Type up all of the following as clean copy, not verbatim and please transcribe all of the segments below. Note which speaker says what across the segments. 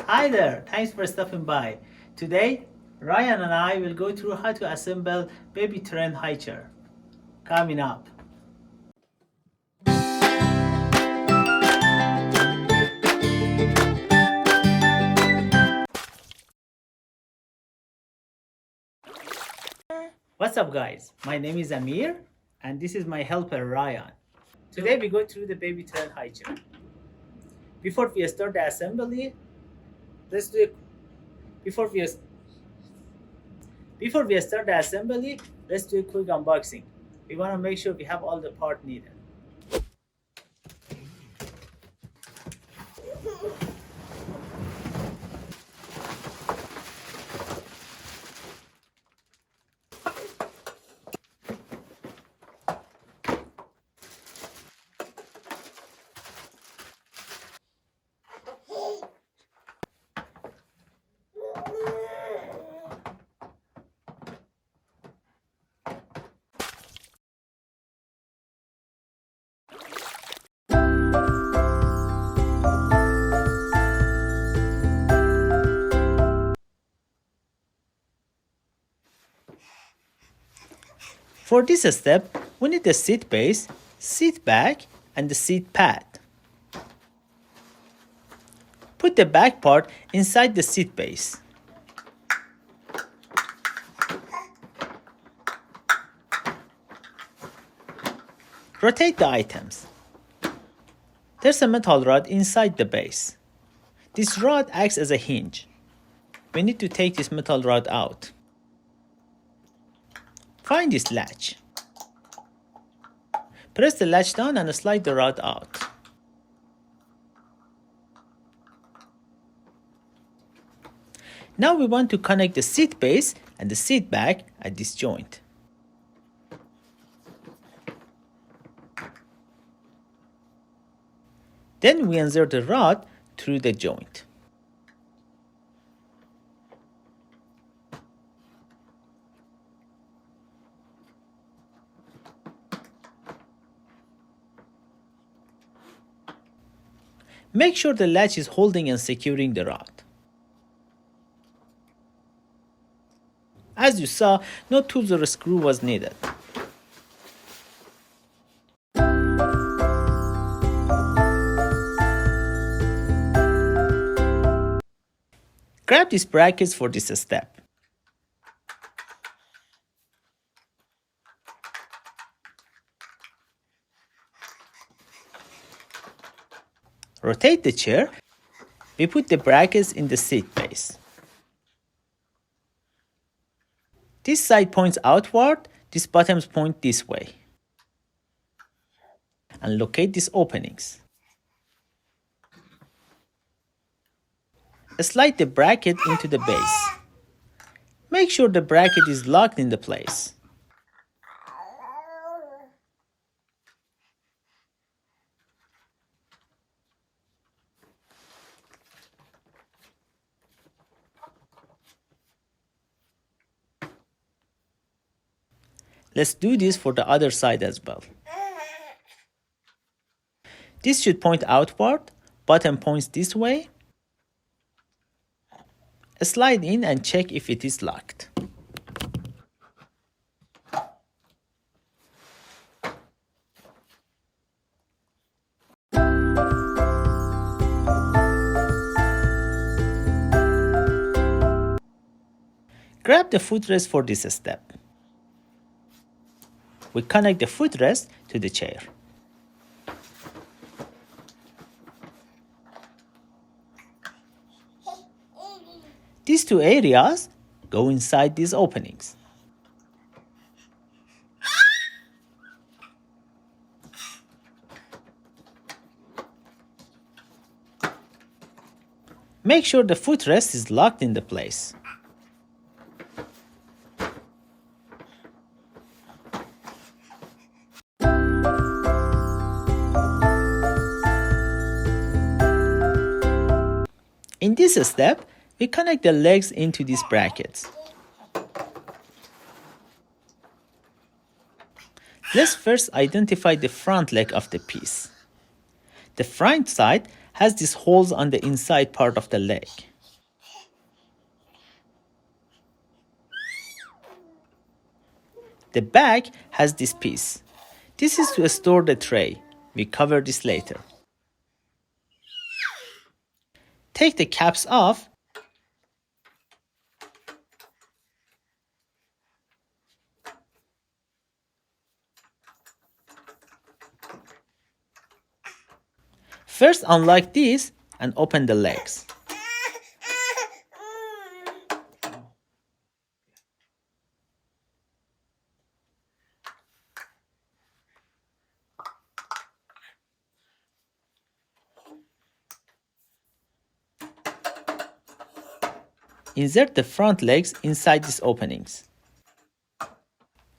Speaker 1: Hi there, thanks for stopping by. Today, Ryan and I will go through how to assemble baby trend high chair. Coming up. What's up guys? My name is Amir and this is my helper Ryan. Today we go through the baby trend high chair. Before we start the assembly, let's do before we before we start the assembly, let's do a quick unboxing. We want to make sure we have all the part needed. For this step, we need the seat base, seat back, and the seat pad. Put the back part inside the seat base. Rotate the items. There's a metal rod inside the base. This rod acts as a hinge. We need to take this metal rod out. Find this latch. Press the latch down and slide the rod out. Now we want to connect the seat base and the seat back at this joint. Then we insert the rod through the joint. Make sure the latch is holding and securing the rod. As you saw, no tools or screw was needed. Grab these brackets for this step. Rotate the chair. We put the brackets in the seat base. This side points outward, these bottoms point this way. And locate these openings. Slide the bracket into the base. Make sure the bracket is locked in the place. Let's do this for the other side as well. This should point outward, bottom points this way. Slide in and check if it is locked. Grab the footrest for this step. We connect the footrest to the chair. These two areas go inside these openings. Make sure the footrest is locked in the place. In this step, we connect the legs into these brackets. Let's first identify the front leg of the piece. The front side has these holes on the inside part of the leg. The back has this piece. This is to store the tray. We cover this later. Take the caps off. First unlock these and open the legs. Insert the front legs inside these openings.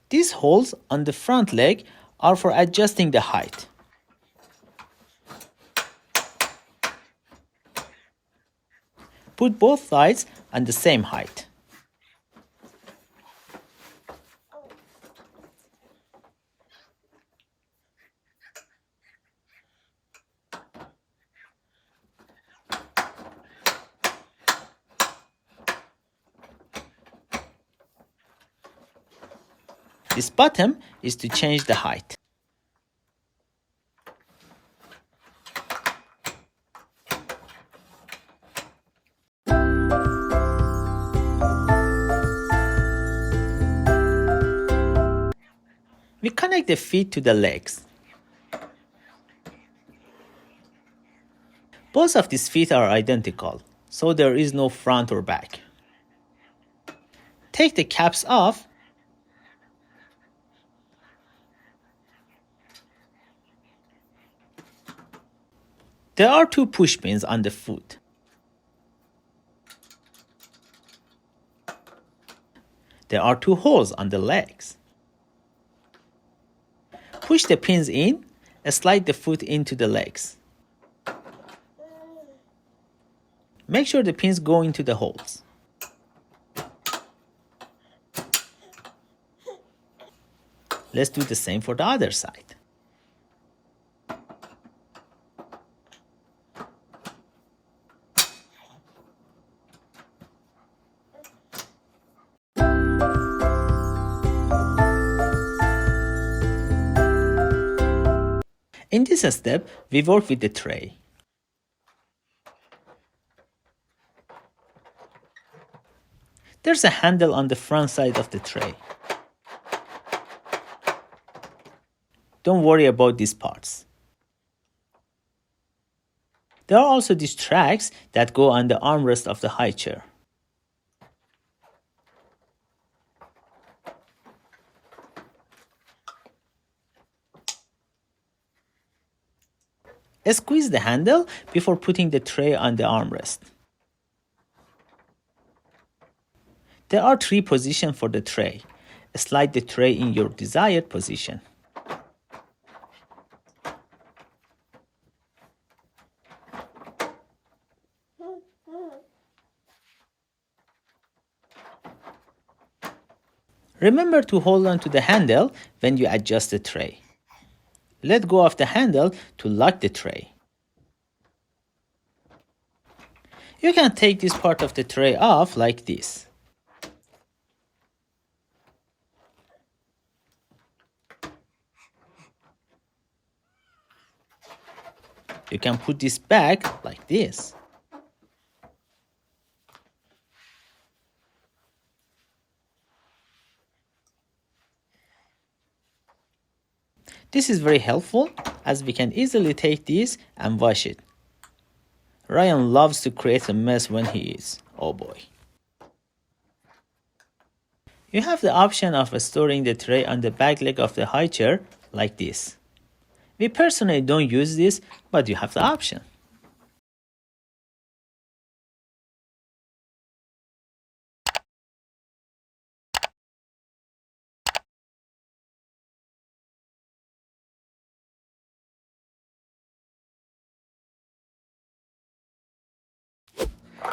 Speaker 1: These holes on the front leg are for adjusting the height. Put both sides on the same height. This bottom is to change the height. We connect the feet to the legs. Both of these feet are identical, so there is no front or back. Take the caps off. There are two push pins on the foot. There are two holes on the legs. Push the pins in and slide the foot into the legs. Make sure the pins go into the holes. Let's do the same for the other side. In this step, we work with the tray. There's a handle on the front side of the tray. Don't worry about these parts. There are also these tracks that go on the armrest of the high chair. Squeeze the handle before putting the tray on the armrest. There are 3 positions for the tray. Slide the tray in your desired position. Remember to hold on to the handle when you adjust the tray. Let go of the handle to lock the tray. You can take this part of the tray off like this. You can put this back like this. This is very helpful as we can easily take this and wash it. Ryan loves to create a mess when he eats. Oh boy. You have the option of storing the tray on the back leg of the high chair like this. We personally don't use this, but you have the option.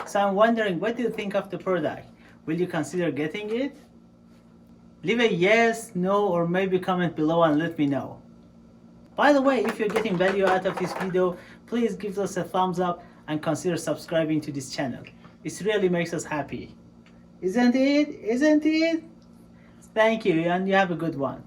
Speaker 1: So I'm wondering, what do you think of the product? Will you consider getting it? Leave a yes, no, or maybe comment below and let me know. By the way, if you're getting value out of this video, please give us a thumbs up and consider subscribing to this channel. It really makes us happy. Isn't it? Isn't it? Thank you, and you have a good one.